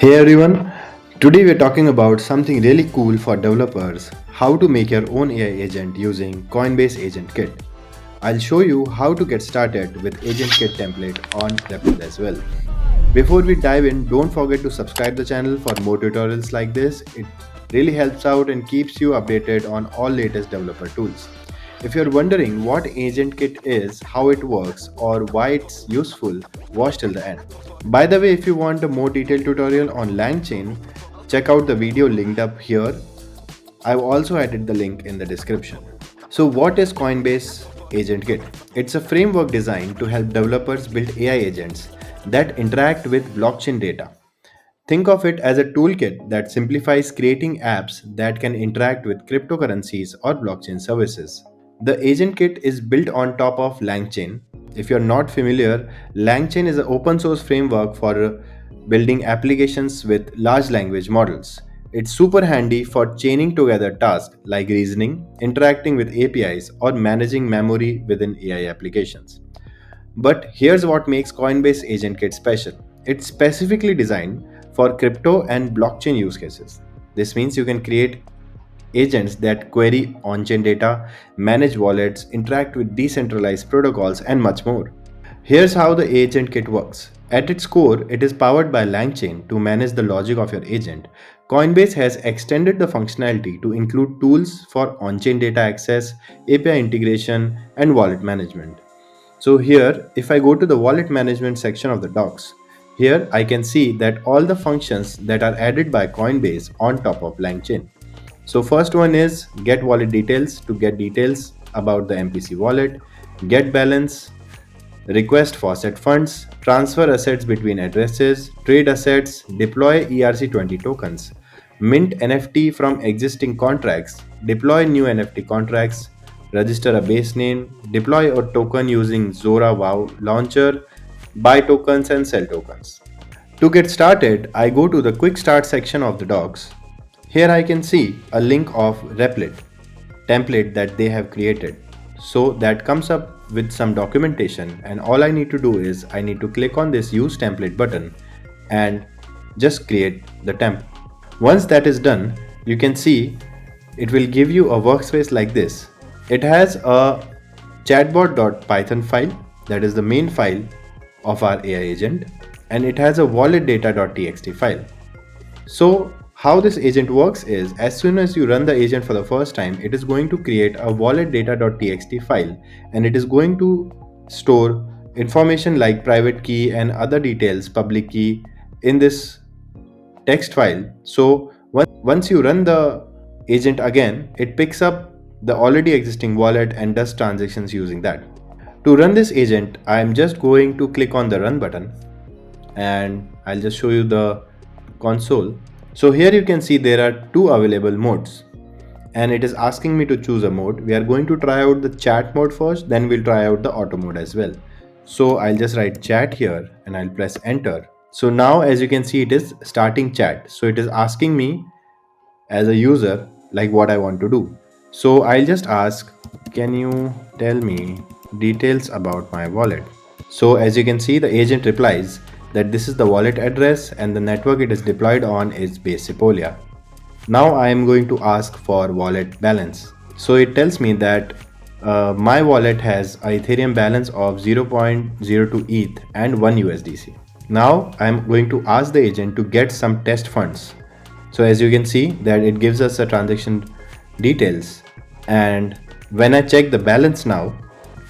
Hey everyone, today we're talking about something really cool for developers, how to make your own AI agent using Coinbase Agent Kit. I'll show you how to get started with Agent Kit template on Replit as well. Before we dive in, don't forget to subscribe the channel for more tutorials like this. It really helps out and keeps you updated on all latest developer tools. If you're wondering what AgentKit is, how it works, or why it's useful, watch till the end. By the way, if you want a more detailed tutorial on LangChain, check out the video linked up here. I've also added the link in the description. So what is Coinbase Agent Kit? It's a framework designed to help developers build AI agents that interact with blockchain data. Think of it as a toolkit that simplifies creating apps that can interact with cryptocurrencies or blockchain services. The Agent Kit is built on top of LangChain. If you're not familiar, LangChain is an open source framework for building applications with large language models. It's super handy for chaining together tasks like reasoning, interacting with APIs, or managing memory within AI applications. But here's what makes Coinbase Agent Kit special. It's specifically designed for crypto and blockchain use cases. This means you can create agents that query on chain data, manage wallets, interact with decentralized protocols, and much more. Here's how the Agent Kit works. At its core, it is powered by LangChain to manage the logic of your agent. Coinbase has extended the functionality to include tools for on chain data access, API integration, and wallet management. So here, if I go to the wallet management section of the docs, here I can see that all the functions that are added by Coinbase on top of LangChain. So first one is get wallet details to get details about the MPC wallet, get balance, request faucet funds, transfer assets between addresses, trade assets, deploy ERC20 tokens, mint NFT from existing contracts, deploy new NFT contracts, register a base name, deploy a token using Zora Wow launcher, buy tokens and sell tokens. To get started, I go to the quick start section of the docs. Here I can see a link of Replit template that they have created. So that comes up with some documentation, and all I need to do is I need to click on this use template button and just create the temp. Once that is done, you can see it will give you a workspace like this. It has a chatbot.python file, that is the main file of our AI agent, and it has a walletdata.txt file. So how this agent works is, as soon as you run the agent for the first time, it is going to create a walletdata.txt file, and it is going to store information like private key and other details, public key, in this text file. So once you run the agent again, it picks up the already existing wallet and does transactions using that. To run this agent, I am just going to click on the run button, and I'll just show you the console. So here you can see there are two available modes, and it is asking me to choose a mode. We are going to try out the chat mode first, then we'll try out the auto mode as well. So I'll just write chat here and I'll press enter. So now as you can see, it is starting chat. So it is asking me as a user like what I want to do. So I'll just ask, can you tell me details about my wallet? So as you can see, the agent replies that this is the wallet address and the network it is deployed on is base Sepolia. Now I am going to ask for wallet balance. So it tells me that my wallet has a Ethereum balance of 0.02 ETH and 1 USDC. Now I am going to ask the agent to get some test funds. So as you can see that it gives us a transaction details, and when I check the balance now,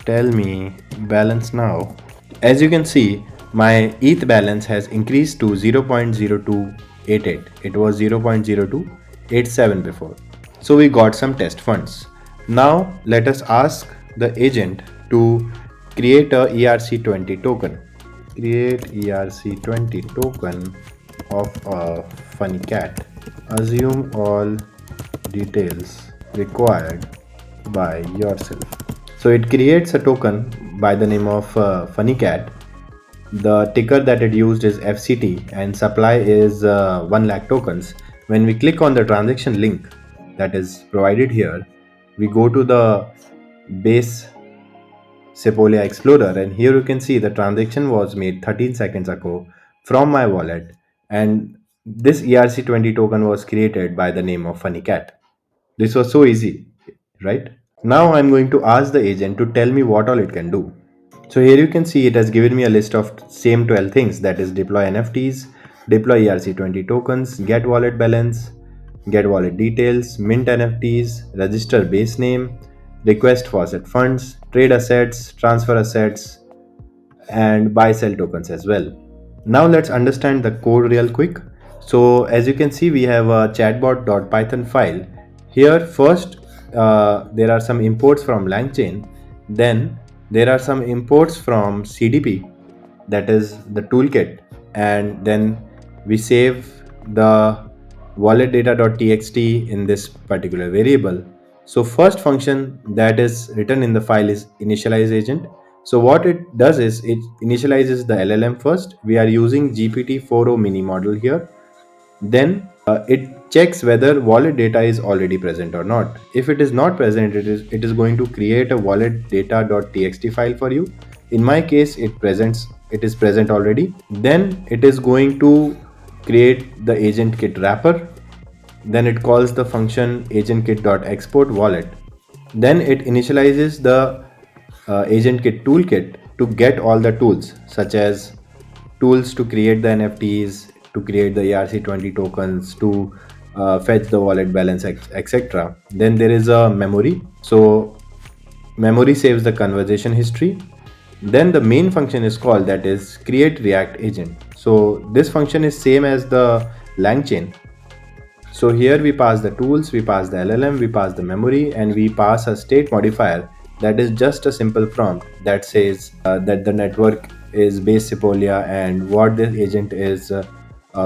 tell me balance now. As you can see, my ETH balance has increased to 0.0288. It was 0.0287 before. So we got some test funds. Now let us ask the agent to create a ERC20 token. Create ERC20 token of a funny cat. Assume all details required by yourself. So it creates a token by the name of funny cat. The ticker that it used is FCT and supply is 1 lakh tokens. When we click on the transaction link that is provided here, we go to the base Sepolia Explorer, and here you can see the transaction was made 13 seconds ago from my wallet, and This ERC20 token was created by the name of Funny Cat. This was so easy, right? Now I'm going to ask the agent to tell me what all it can do. So here you can see it has given me a list of same 12 things, that is deploy NFTs, deploy ERC20 tokens, get wallet balance, get wallet details, mint NFTs, register base name, request faucet funds, trade assets, transfer assets, and buy sell tokens as well. Now let's understand the code real quick. So as you can see, we have a chatbot.python file. Here first there are some imports from LangChain, then there are some imports from CDP, that is the toolkit, and then we save the wallet data.txt in this particular variable. So first function that is written in the file is initialize agent. So what it does is it initializes the LLM first. We are using GPT-4o mini model here. Then it checks whether wallet data is already present or not. If it is not present, it is going to create a wallet data.txt file for you. In my case, it is present already. Then it is going to create the AgentKit wrapper. Then it calls the function AgentKit.export wallet. Then it initializes the AgentKit toolkit to get all the tools, such as tools to create the NFTs, to create the ERC20 tokens, to fetch the wallet balance, etc. Then there is a memory. So memory saves the conversation history. Then the main function is called, that is create react agent. So this function is same as the LangChain. So here we pass the tools, we pass the LLM, we pass the memory, and we pass a state modifier that is just a simple prompt that says that the network is base Sepolia and what this agent is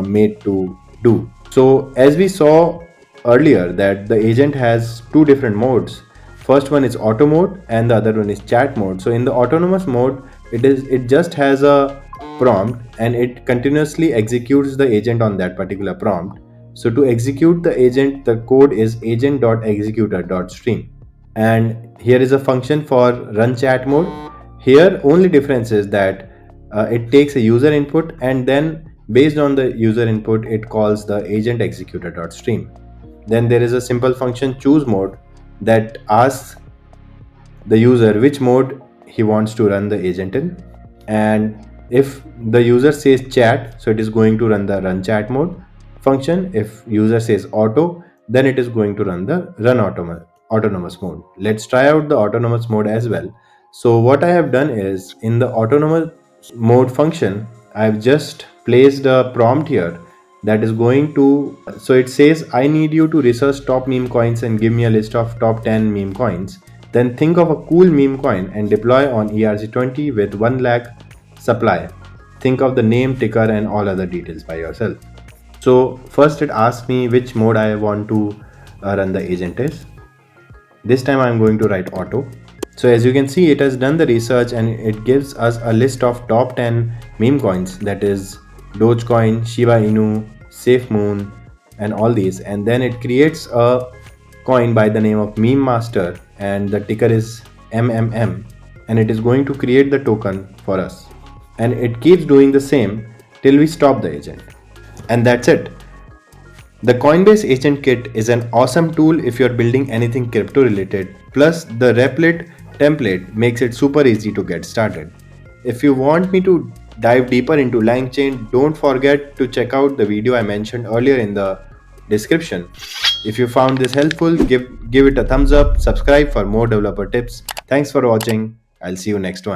made to do. So as we saw earlier that the agent has two different modes. First one is auto mode and the other one is chat mode. So in the autonomous mode, it just has a prompt and it continuously executes the agent on that particular prompt. So to execute the agent, the code is agent.executor.stream. And here is a function for run chat mode. Here only difference is that it takes a user input and then based on the user input it calls the agent executor.stream. Then there is a simple function choose mode that asks the user which mode he wants to run the agent in, and if the user says chat, so it is going to run the run chat mode function. If user says auto, then it is going to run the run autonomous mode. Let's try out the autonomous mode as well. So what I have done is in the autonomous mode function, I've just placed a prompt here that is going to, so it says I need you to research top meme coins and give me a list of top 10 meme coins. Then think of a cool meme coin and deploy on ERC20 with 1 lakh supply. Think of the name, ticker and all other details by yourself. So first it asks me which mode I want to run the agent is. This time I'm going to write auto. So as you can see, it has done the research and it gives us a list of top 10 meme coins, that is Dogecoin, Shiba Inu, SafeMoon and all these, and then it creates a coin by the name of Meme Master and the ticker is MMM, and it is going to create the token for us, and it keeps doing the same till we stop the agent. And that's it. The Coinbase Agent Kit is an awesome tool if you're building anything crypto related, plus the Replit template makes it super easy to get started. If you want me to dive deeper into LangChain, don't forget to check out the video I mentioned earlier in the description. If you found this helpful, give it a thumbs up, subscribe for more developer tips. Thanks for watching. I'll see you next one.